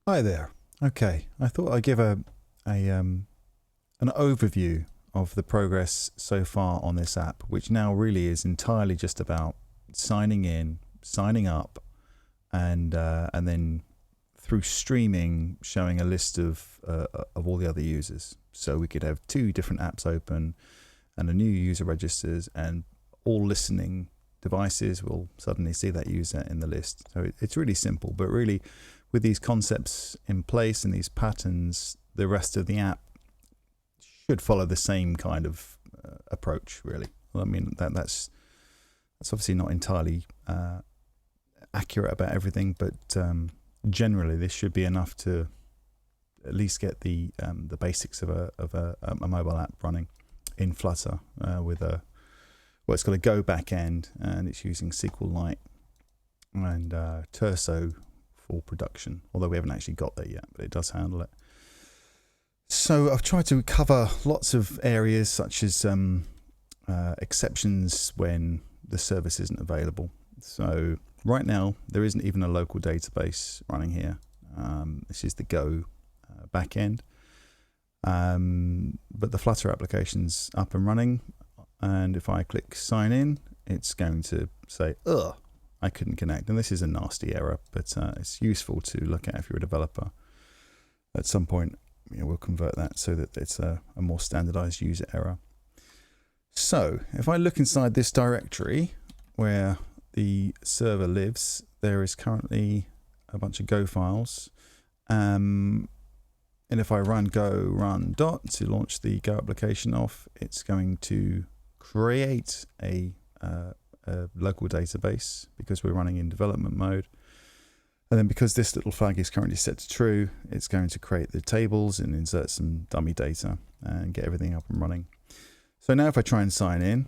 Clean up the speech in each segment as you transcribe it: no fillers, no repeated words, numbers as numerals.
Hi there. Okay, I thought I'd give an overview of the progress so far on this app, which now really is entirely just about signing in, signing up, and then through streaming showing a list of all the other users. So we could have two different apps open, and a new user registers, and all listening devices will suddenly see that user in the list. So it's really simple, but really, with these concepts in place and these patterns, the rest of the app should follow the same kind of approach, really. Well, I mean, that's obviously not entirely accurate about everything, but generally this should be enough to at least get the basics of a mobile app running in Flutter with it's got a Go backend, and it's using SQLite and Turso for production, although we haven't actually got there yet, but it does handle it. So I've tried to cover lots of areas, such as exceptions when the service isn't available. So right now there isn't even a local database running here. This is the Go backend, but the Flutter application's up and running, and if I click sign in, it's going to say, ugh, I couldn't connect. And this is a nasty error, but it's useful to look at if you're a developer. At some point, we'll convert that so that it's a more standardized user error. So if I look inside this directory where the server lives, there is currently a bunch of Go files. And if I run go run dot to launch the Go application off, it's going to create a local database because we're running in development mode. And then because this little flag is currently set to true, it's going to create the tables and insert some dummy data and get everything up and running. So now if I try and sign in,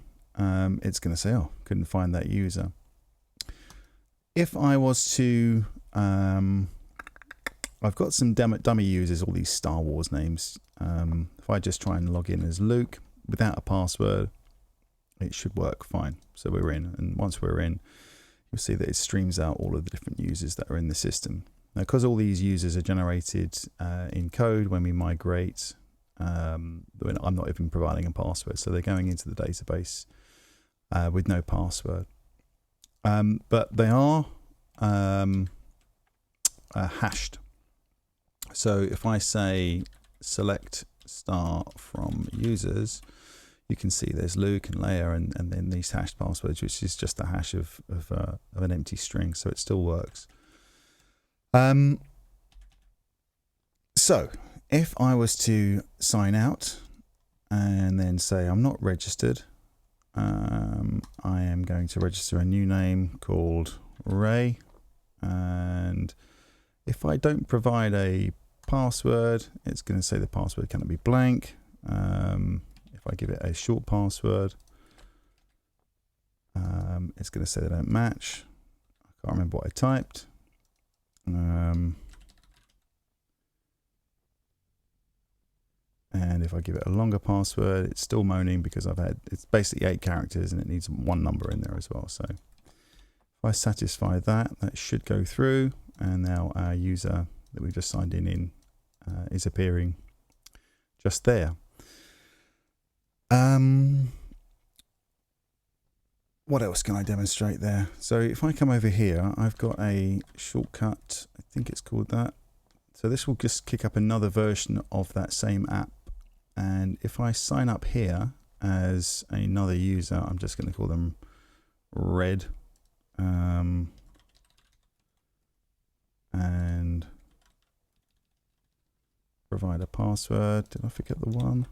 it's going to say, oh, couldn't find that user. If I was to, I've got some dummy users, all these Star Wars names. If I just try and log in as Luke without a password, it should work fine. So we're in, and once we're in, you'll see that it streams out all of the different users that are in the system. Now, because all these users are generated in code when we migrate, I'm not even providing a password, so they're going into the database with no password. But they are hashed. So if I say select star from users, you can see there's Luke and Leia and then these hashed passwords, which is just a hash of an empty string, so it still works. So if I was to sign out and then say I'm not registered, I am going to register a new name called Ray, and if I don't provide a password, it's going to say the password cannot be blank. If I give it a short password, it's going to say they don't match. I can't remember what I typed. And if I give it a longer password, it's still moaning because it's basically 8 characters and it needs one number in there as well. So if I satisfy that, that should go through, and now our user that we just signed in is appearing just there. What else can I demonstrate there? So if I come over here, I've got a shortcut, I think it's called that. So this will just kick up another version of that same app. And if I sign up here as another user, I'm just going to call them Red. And provide a password. Did I forget the one?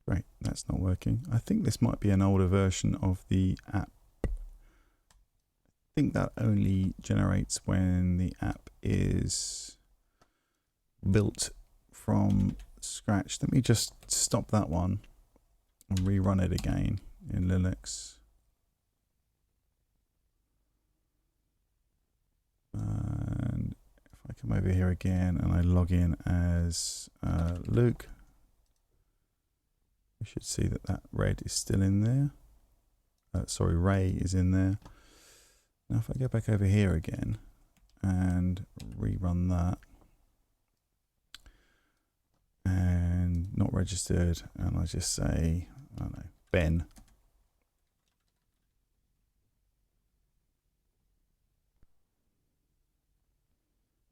Great, that's not working. I think this might be an older version of the app. I think that only generates when the app is built from scratch. Let me just stop that one and rerun it again in Linux. And come over here again and I log in as Luke, we should see that that red is still in there. Sorry, Ray is in there. Now if I go back over here again and rerun that, and not registered, and I just say, I don't know, Ben.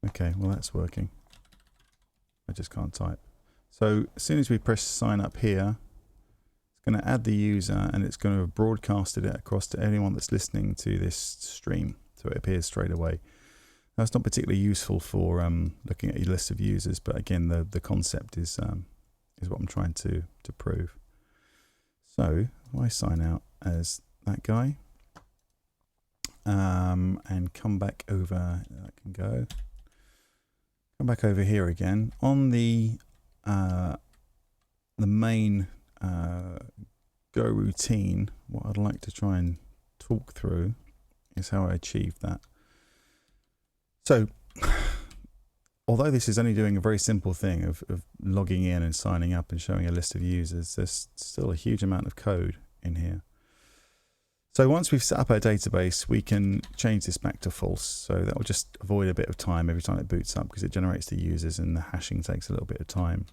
Okay, well that's working. I just can't type. So as soon as we press sign up here, it's going to add the user and it's going to have broadcasted it across to anyone that's listening to this stream. So it appears straight away. That's not particularly useful for looking at your list of users, but again, the concept is what I'm trying to prove. So if I sign out as that guy and come back over, I can go. Come back over here again on the main Go routine. What I'd like to try and talk through is how I achieve that. So, although this is only doing a very simple thing of logging in and signing up and showing a list of users, there's still a huge amount of code in here. So once we've set up our database, we can change this back to false. So that will just avoid a bit of time every time it boots up because it generates the users and the hashing takes a little bit of time.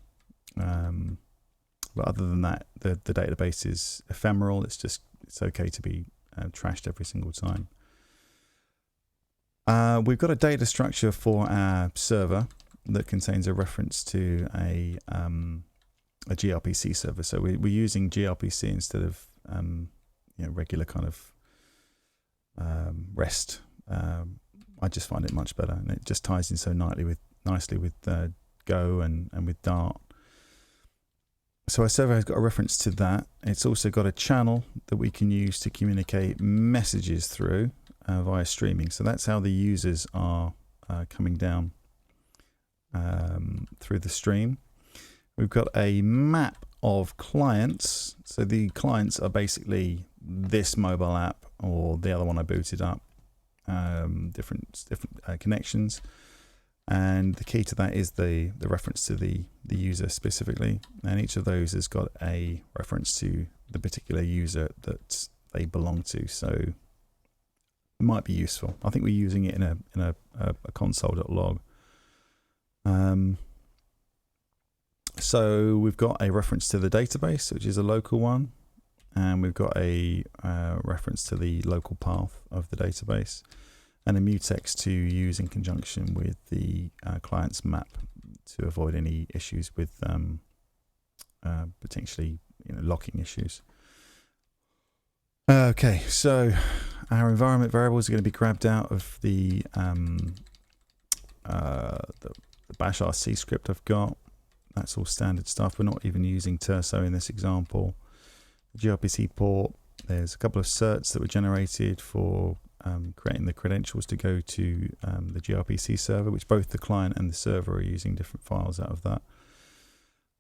But other than that, the database is ephemeral. It's okay to be trashed every single time. We've got a data structure for our server that contains a reference to a GRPC server. So we're using GRPC instead of regular kind of REST. I just find it much better, and it just ties in so nicely with Go and with Dart. So our server has got a reference to that. It's also got a channel that we can use to communicate messages through via streaming. So that's how the users are coming down through the stream. We've got a map of clients. So the clients are basically this mobile app or the other one I booted up, different connections. And the key to that is the reference to the user specifically. And each of those has got a reference to the particular user that they belong to. So it might be useful. I think we're using it in a console.log. So we've got a reference to the database, which is a local one. And we've got a reference to the local path of the database. And a mutex to use in conjunction with the client's map to avoid any issues with potentially locking issues. Okay, so our environment variables are going to be grabbed out of the bash RC script I've got. That's all standard stuff. We're not even using Turso in this example. The gRPC port, there's a couple of certs that were generated for creating the credentials to go to the gRPC server, which both the client and the server are using different files out of that.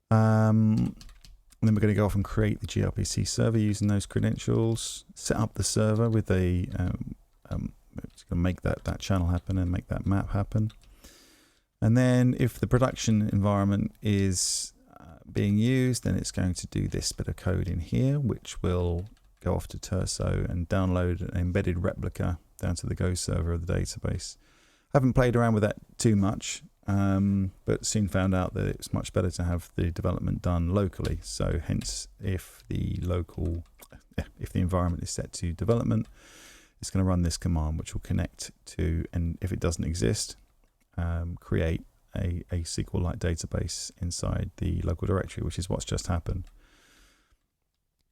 And then we're going to go off and create the gRPC server using those credentials, set up the server with a, it's going to make that channel happen and make that map happen. And then if the production environment is being used, then it's going to do this bit of code in here, which will go off to Turso and download an embedded replica down to the Go server of the database. I haven't played around with that too much, but soon found out that it's much better to have the development done locally. So hence, if the environment is set to development, it's going to run this command, which will connect to, and if it doesn't exist, create a SQL-like database inside the local directory, which is what's just happened.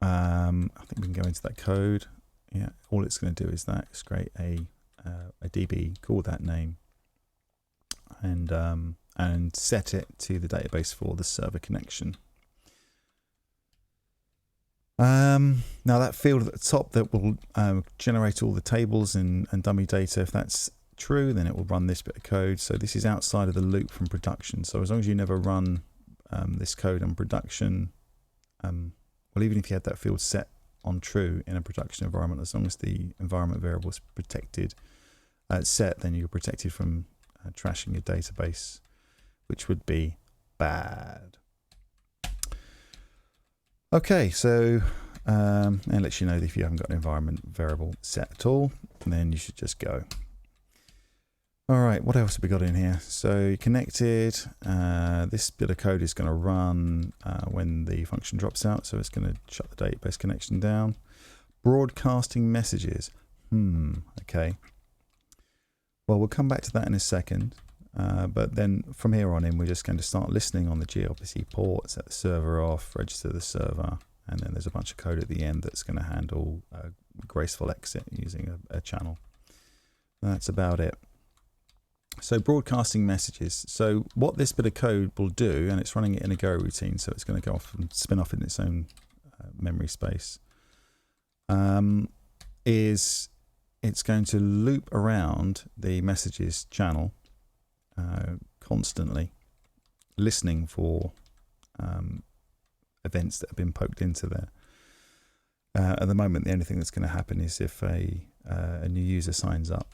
I think we can go into that code. Yeah, all it's going to do is that. It's create a DB, call that name, and set it to the database for the server connection. Now that field at the top that will generate all the tables and dummy data, if that's true, then it will run this bit of code. So this is outside of the loop from production. So as long as you never run this code on production, well, even if you had that field set on true in a production environment, as long as the environment variable is protected set, then you're protected from trashing your database, which would be bad. Okay, so it lets you know that if you haven't got an environment variable set at all, then you should just go. All right, what else have we got in here? So connected, this bit of code is going to run when the function drops out, so it's going to shut the database connection down. Broadcasting messages. Okay. Well, we'll come back to that in a second, but then from here on in, we're just going to start listening on the GRPC port, set the server off, register the server, and then there's a bunch of code at the end that's going to handle a graceful exit using a channel. That's about it. So broadcasting messages. So what this bit of code will do, and it's running it in a Go routine, so it's going to go off and spin off in its own memory space, is it's going to loop around the messages channel constantly, listening for events that have been poked into there. At the moment, the only thing that's going to happen is if a new user signs up.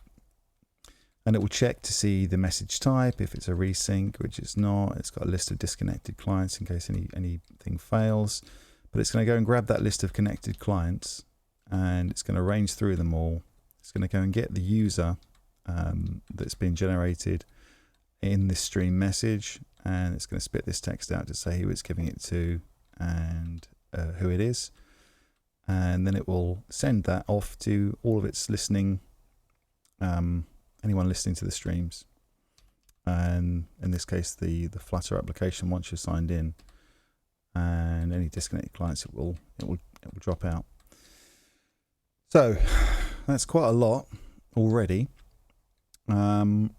And it will check to see the message type, if it's a resync, which it's not. It's got a list of disconnected clients in case anything fails. But it's going to go and grab that list of connected clients, and it's going to range through them all. It's going to go and get the user that's been generated in this stream message, and it's going to spit this text out to say who it's giving it to and who it is. And then it will send that off to all of its listening anyone listening to the streams, and in this case the Flutter application once you're signed in, and any disconnected clients it will drop out. So that's quite a lot already. We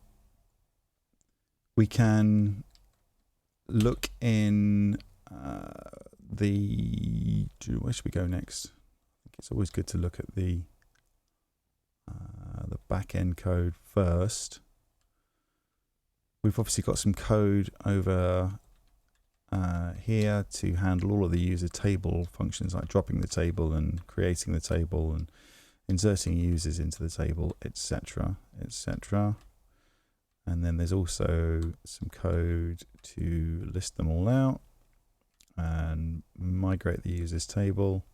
can look in where should we go next? I think it's always good to look at the back-end code first. We've obviously got some code over here to handle all of the user table functions, like dropping the table and creating the table and inserting users into the table, etc., etc. And then there's also some code to list them all out and migrate the users table.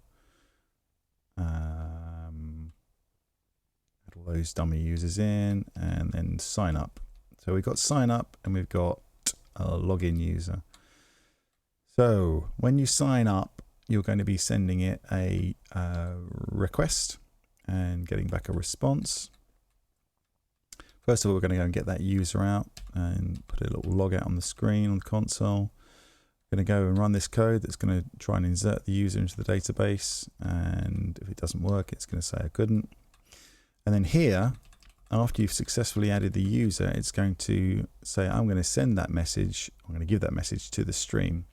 All those dummy users in, and then sign up. So we've got sign up and we've got a login user. So when you sign up, you're going to be sending it a request and getting back a response. First of all, we're going to go and get that user out and put a little log out on the screen on the console. We're going to go and run this code that's going to try and insert the user into the database, and if it doesn't work, it's going to say I couldn't. And then here, after you've successfully added the user, it's going to say, I'm going to send that message, I'm going to give that message to the stream.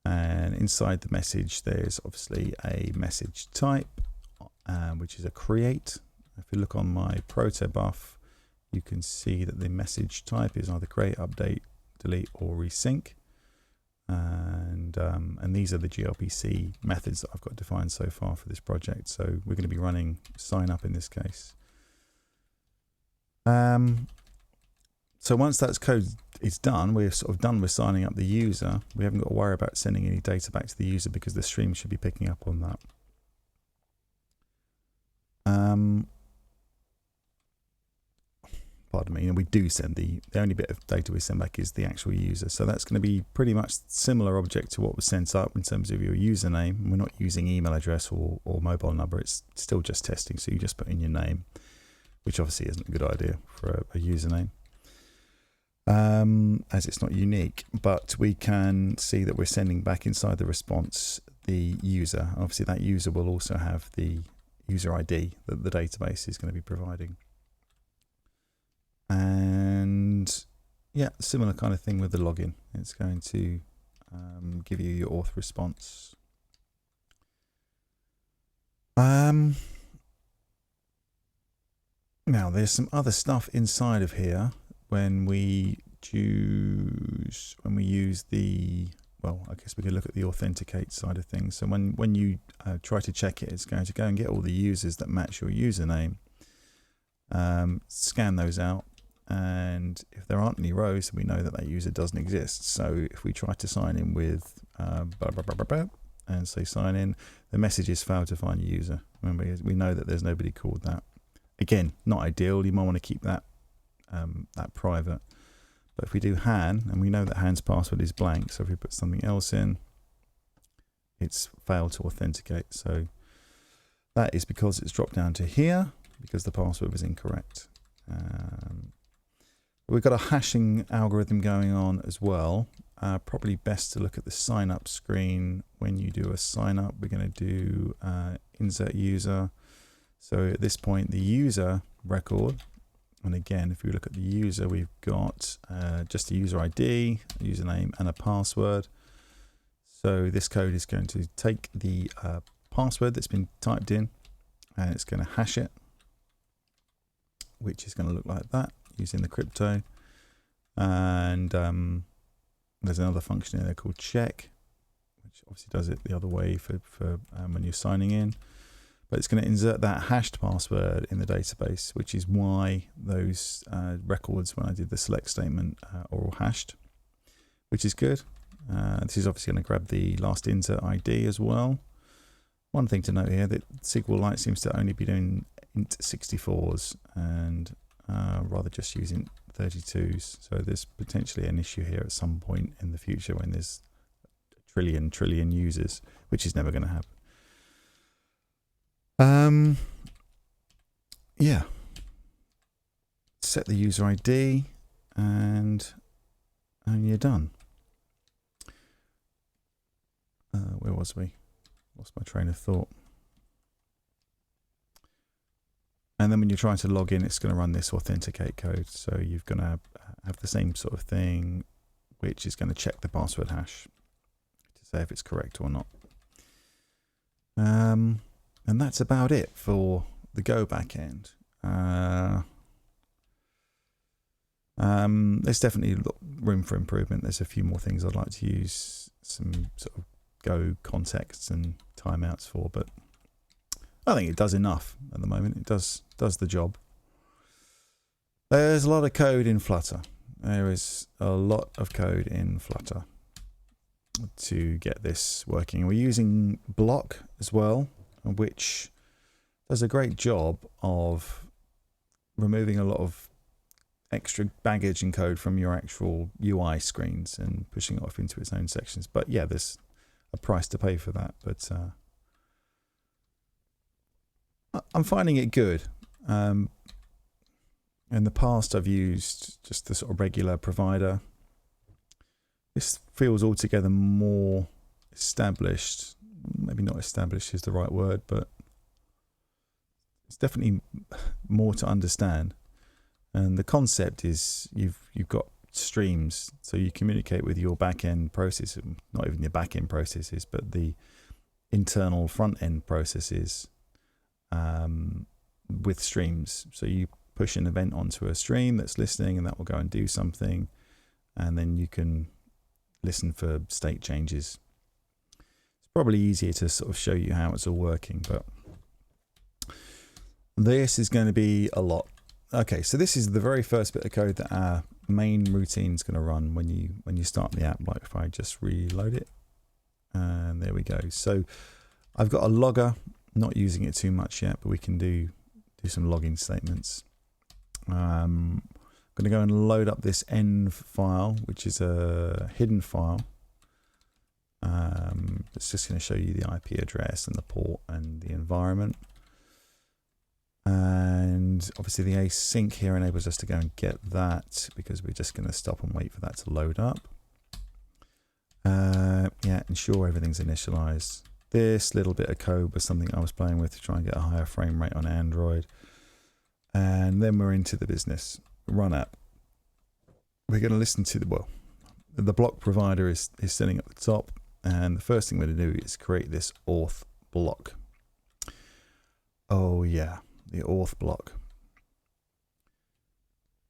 And inside the message, there's obviously a message type, which is a create. If you look on my protobuf, you can see that the message type is either create, update, delete, or resync. And these are the GRPC methods that I've got defined so far for this project. So we're going to be running sign up in this case. So once that code is done, we're sort of done with signing up the user. We haven't got to worry about sending any data back to the user because the stream should be picking up on that. Pardon me, and we do send the only bit of data we send back is the actual user. So that's going to be pretty much similar object to what was sent up in terms of your username. We're not using email address or mobile number. It's still just testing. So you just put in your name, which obviously isn't a good idea for a username, as it's not unique. But we can see that we're sending back inside the response the user. Obviously that user will also have the user ID that the database is going to be providing. And yeah, similar kind of thing with the login. It's going to give you your auth response. Now there's some other stuff inside of here when we use the, well, I guess we could look at the authenticate side of things. So when you try to check it, it's going to go and get all the users that match your username, scan those out, And if there aren't any rows, then we know that that user doesn't exist. So if we try to sign in with and say sign in, the message is failed to find a user. Remember, we know that there's nobody called that. Again, not ideal. You might want to keep that that private. But if we do Han, and we know that Han's password is blank, so if we put something else in, it's failed to authenticate. So that is because it's dropped down to here, because the password was incorrect. We've got a hashing algorithm going on as well. Probably best to look at the sign up screen. When you do a sign up, we're going to do insert user. So at this point, the user record, and again, if we look at the user, we've got just a user ID, a username, and a password. So this code is going to take the password that's been typed in, and it's going to hash it, which is going to look like that using the crypto. And there's another function in there called check, which obviously does it the other way for when you're signing in. But it's going to insert that hashed password in the database, which is why those records, when I did the select statement, are all hashed, which is good. This is obviously going to grab the last insert ID as well. One thing to note here, that SQLite seems to only be doing int 64s and rather just using 32s. So there's potentially an issue here at some point in the future when there's a trillion users, which is never going to happen. Yeah. Set the user ID and you're done. Where was we? Lost my train of thought. And then when you're trying to log in, it's going to run this authenticate code. So you're going to have the same sort of thing, which is going to check the password hash to say if it's correct or not. And that's about it for the Go backend. There's definitely room for improvement. There's a few more things I'd like to use some sort of Go contexts and timeouts for, but I think it does enough at the moment. It does the job. There's a lot of code in Flutter. There is a lot of code in Flutter to get this working. We're using Bloc as well, which does a great job of removing a lot of extra baggage and code from your actual UI screens and pushing it off into its own sections. But yeah, there's a price to pay for that. But I'm finding it good. In the past, I've used just the sort of regular provider. This feels altogether more established. Maybe not established is the right word, but it's definitely more to understand. And the concept is you've got streams, so you communicate with your back-end processes, not even your back-end processes, but the internal front-end processes with streams. So you push an event onto a stream that's listening, and that will go and do something, and then you can listen for state changes. It's probably easier to sort of show you how it's all working, but this is going to be a lot. Okay, so this is the very first bit of code that our main routine is going to run when you start the app. Like if I just reload it, and there we go. So I've got a logger, not using it too much yet, but we can do some logging statements. I'm going to go and load up this env file, which is a hidden file. It's just going to show you the IP address and the port and the environment. And obviously the async here enables us to go and get that, because we're just going to stop and wait for that to load up. Yeah, ensure everything's initialized. This little bit of code was something I was playing with to try and get a higher frame rate on Android. And then we're into the business. Run app. We're going to listen to the block provider is sitting at the top. And the first thing we're going to do is create this auth block. Oh yeah, the auth block.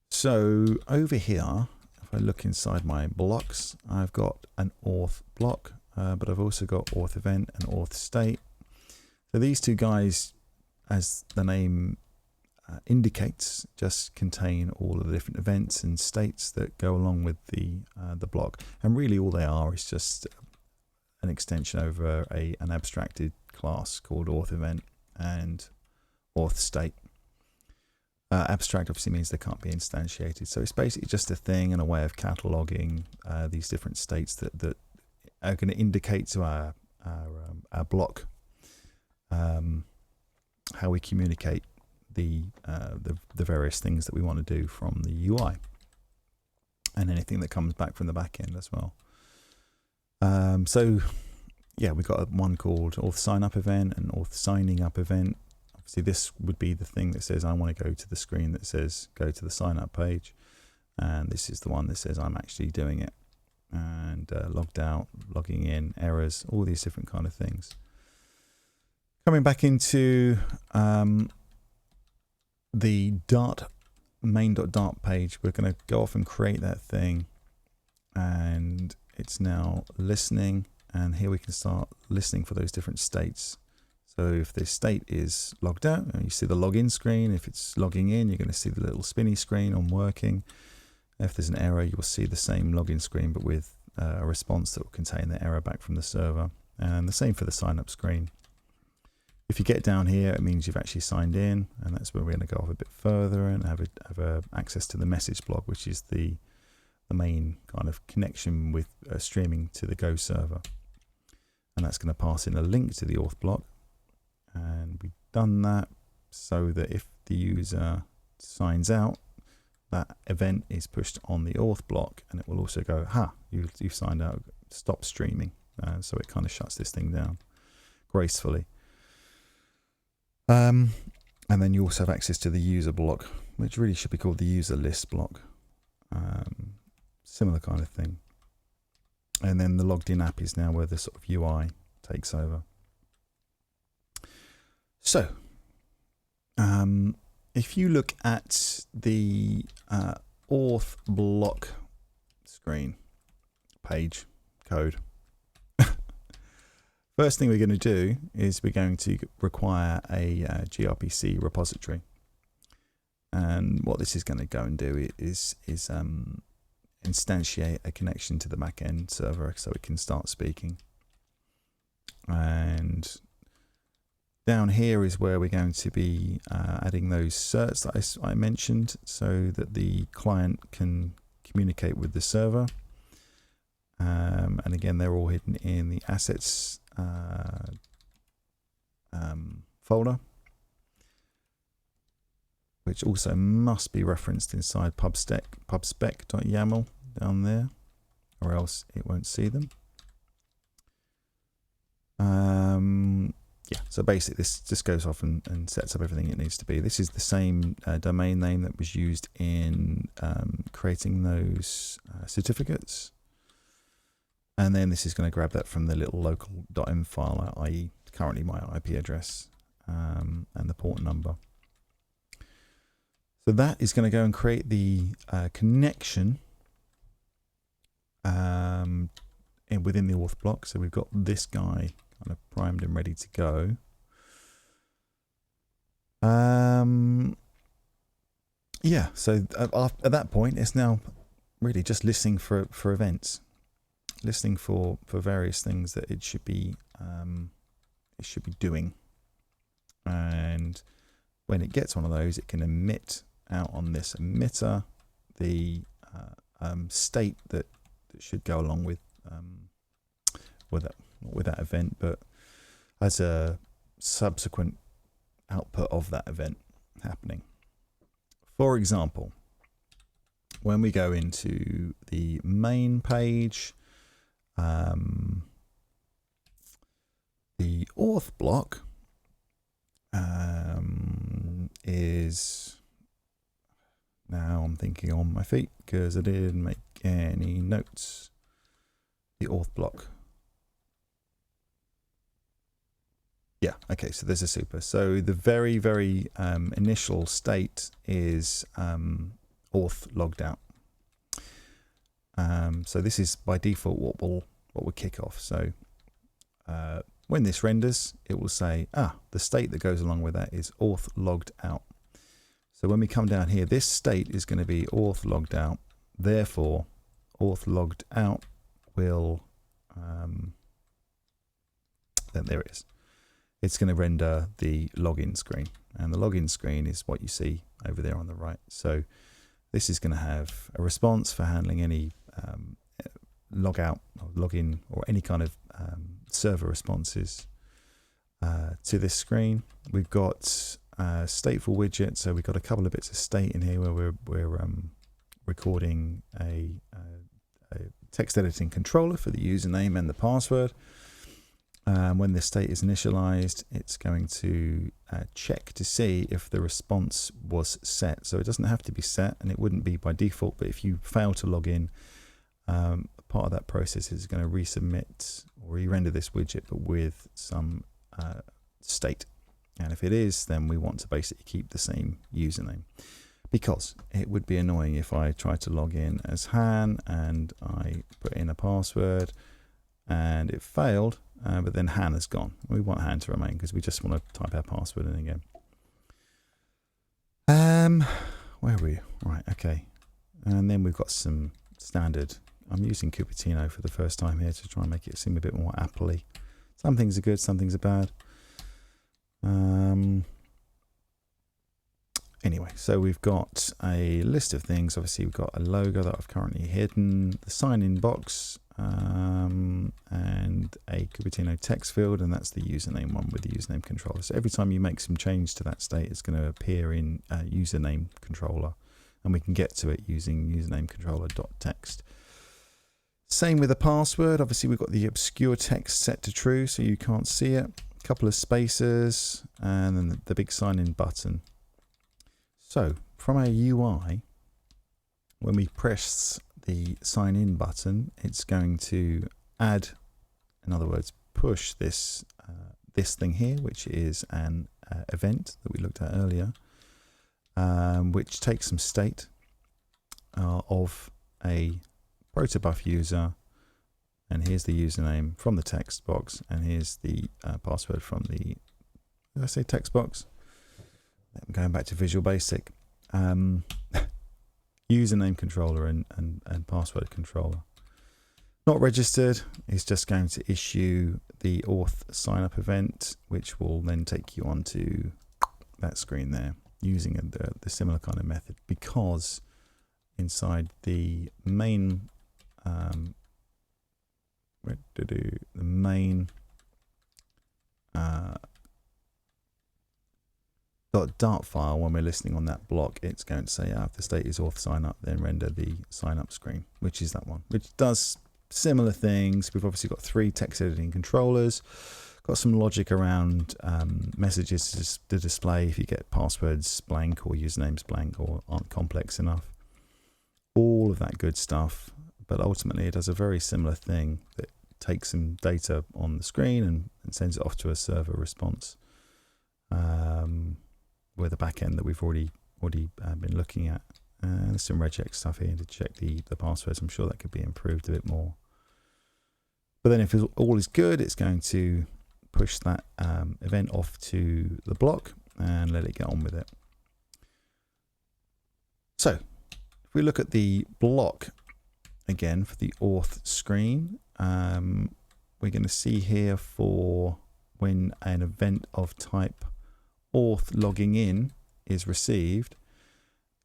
So over here, if I look inside my blocks, I've got an auth block, but I've also got auth event and auth state. So these two guys, as the name indicates just contain all of the different events and states that go along with the block, and really all they are is just an extension over an abstracted class called auth event and auth state. Abstract obviously means they can't be instantiated, so it's basically just a thing and a way of cataloging these different states that are going to indicate to our block how we communicate the various things that we want to do from the UI, and anything that comes back from the back end as well. So yeah, we've got one called auth sign up event and auth signing up event. Obviously this would be the thing that says I want to go to the screen that says go to the sign up page, and this is the one that says I'm actually doing it, and logged out, logging in, errors, all these different kind of things. Coming back into the main.dart page, we're going to go off and create that thing, and it's now listening, and here we can start listening for those different states. So if this state is logged out, you see the login screen. If it's logging in, you're going to see the little spinny screen on working. If there's an error, you'll see the same login screen, but with a response that will contain the error back from the server, and the same for the sign up screen. If you get down here, it means you've actually signed in, and that's where we're going to go off a bit further and have access to the message block, which is the main kind of connection with streaming to the Go server. And that's going to pass in a link to the auth block. And we've done that so that if the user signs out, that event is pushed on the auth block, and it will also go, you've signed out, stop streaming. So it kind of shuts this thing down gracefully. And then you also have access to the user block, which really should be called the user list block. Similar kind of thing. And then the logged in app is now where the sort of UI takes over. So, if you look at the auth block screen, page, code, first thing we're going to do is we're going to require a GRPC repository. And what this is going to go and do is instantiate a connection to the backend server so it can start speaking. And down here is where we're going to be adding those certs that I mentioned, so that the client can communicate with the server. And again, they're all hidden in the assets folder, which also must be referenced inside pubspec.yaml down there, or else it won't see them. Yeah, so basically this just goes off and sets up everything it needs to be. This is the same domain name that was used in creating those certificates. And then this is going to grab that from the little local.m file, i.e. currently my IP address and the port number. So that is going to go and create the connection within the auth block. So we've got this guy kind of primed and ready to go. Yeah, so at that point, it's now really just listening for events, listening for various things that it should be doing. And when it gets one of those, it can emit out on this emitter the state that should go along with that event, but as a subsequent output of that event happening. For example, when we go into the main page, the auth block is, now I'm thinking on my feet because I didn't make any notes, the auth block. Yeah, okay, so there's a super. So the very, very initial state is auth logged out. So this is by default what will kick off. So when this renders, it will say, the state that goes along with that is auth logged out. So when we come down here, this state is going to be auth logged out. Therefore, auth logged out will, then there it is. It's going to render the login screen. And the login screen is what you see over there on the right. So this is going to have a response for handling any log out or login or any kind of server responses to this screen. We've got stateful widget, so we've got a couple of bits of state in here where we're recording a text editing controller for the username and the password. When the state is initialized, it's going to check to see if the response was set. So it doesn't have to be set, and it wouldn't be by default, but if you fail to log in, part of that process is going to resubmit or re-render this widget, but with some state. And if it is, then we want to basically keep the same username, because it would be annoying if I tried to log in as Han and I put in a password and it failed, but then Han has gone. We want Han to remain because we just want to type our password in again. Where are we? Right, okay. And then we've got some standard. I'm using Cupertino for the first time here to try and make it seem a bit more Apple-y. Some things are good, some things are bad. Anyway, so we've got a list of things. Obviously, we've got a logo that I've currently hidden, the sign-in box, and a Cupertino text field, and that's the username one with the username controller. So every time you make some change to that state, it's going to appear in username controller, and we can get to it using username controller.text. Same with the password. Obviously, we've got the obscure text set to true, so you can't see it. A couple of spaces, and then the big sign-in button. So from our UI, when we press the sign in button, it's going to add, in other words, push this this thing here, which is an event that we looked at earlier, which takes some state of a protobuf user, and here's the username from the text box, and here's the password from the, did I say text box? I'm going back to Visual Basic. Username controller and password controller. Not registered is just going to issue the auth sign up event, which will then take you onto that screen there using the similar kind of method, because inside the main .dart file, when we're listening on that block, it's going to say if the state is auth sign up, then render the sign up screen, which is that one, which does similar things. We've obviously got 3 text editing controllers, got some logic around messages to display if you get passwords blank or usernames blank or aren't complex enough. All of that good stuff, but ultimately it does a very similar thing that takes some data on the screen and sends it off to a server response. With a backend that we've already been looking at. There's some regex stuff here to check the passwords. I'm sure that could be improved a bit more. But then if all is good, it's going to push that event off to the block and let it get on with it. So if we look at the block again for the auth screen, we're going to see here for when an event of type auth logging in is received,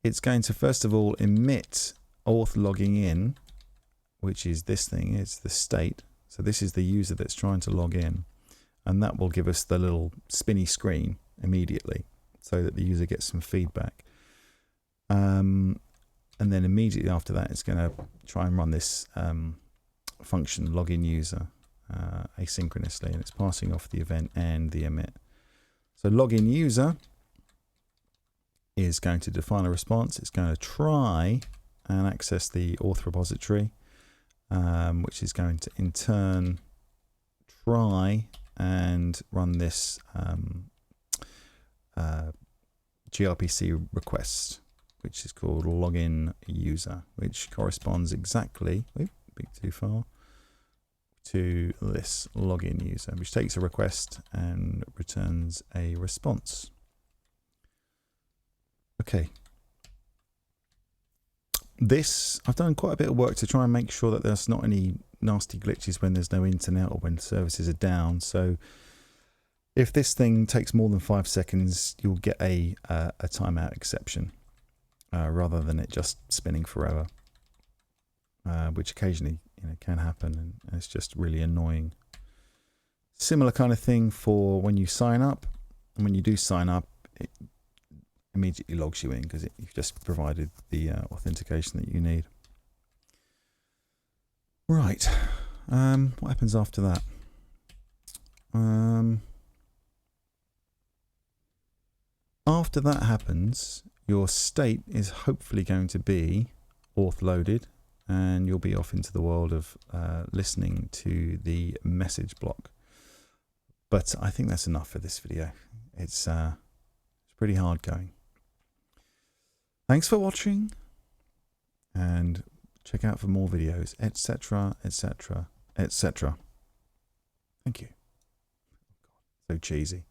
it's going to first of all emit auth logging in, which is this thing, it's the state. So this is the user that's trying to log in, and that will give us the little spinny screen immediately so that the user gets some feedback. And then immediately after that, it's going to try and run this function login user asynchronously, and it's passing off the event and the emit. So login user is going to define a response. It's going to try and access the auth repository, which is going to in turn try and run this GRPC request, which is called login user, which corresponds exactly, bit too far, to this login user, which takes a request and returns a response. Okay. This, I've done quite a bit of work to try and make sure that there's not any nasty glitches when there's no internet or when services are down. So if this thing takes more than 5 seconds, you'll get a timeout exception rather than it just spinning forever, which occasionally can happen, and it's just really annoying. Similar kind of thing for when you sign up. And when you do sign up, it immediately logs you in because you've just provided the authentication that you need. Right. What happens after that? After that happens, your state is hopefully going to be auth loaded, and you'll be off into the world of listening to the message block. But I think that's enough for this video. It's pretty hard going. Thanks for watching, and check out for more videos, etc., etc., etc. Thank you. So cheesy.